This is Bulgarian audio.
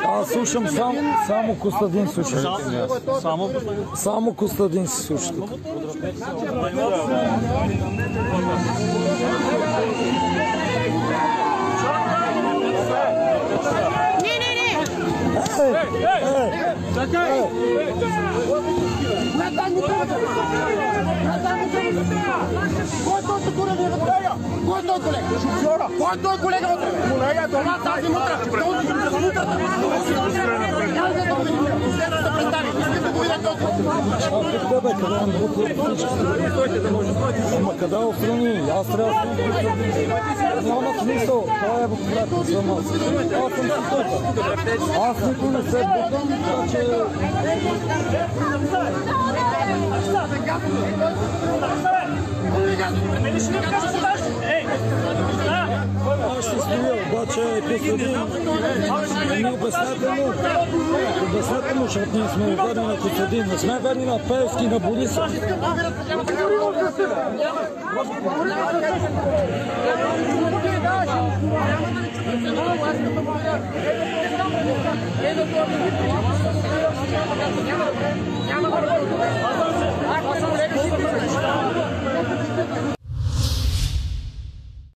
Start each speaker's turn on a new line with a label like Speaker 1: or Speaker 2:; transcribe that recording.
Speaker 1: Аз слушам само Костадин слушам. Само Костадин си слуша.
Speaker 2: Който е колега вътре? Това тази мутра.
Speaker 1: Ама къде охрани? Аз трябва да няма смисъл. Това е въпрос за нас. Аз съм си тук. Аз никой не се бутам, така че... Аз ще спомня, обаче Костадин ми обяснете му, защото ние сме верни на Костадин, не сме верни на Пеевски и на Борисов.
Speaker 2: Няма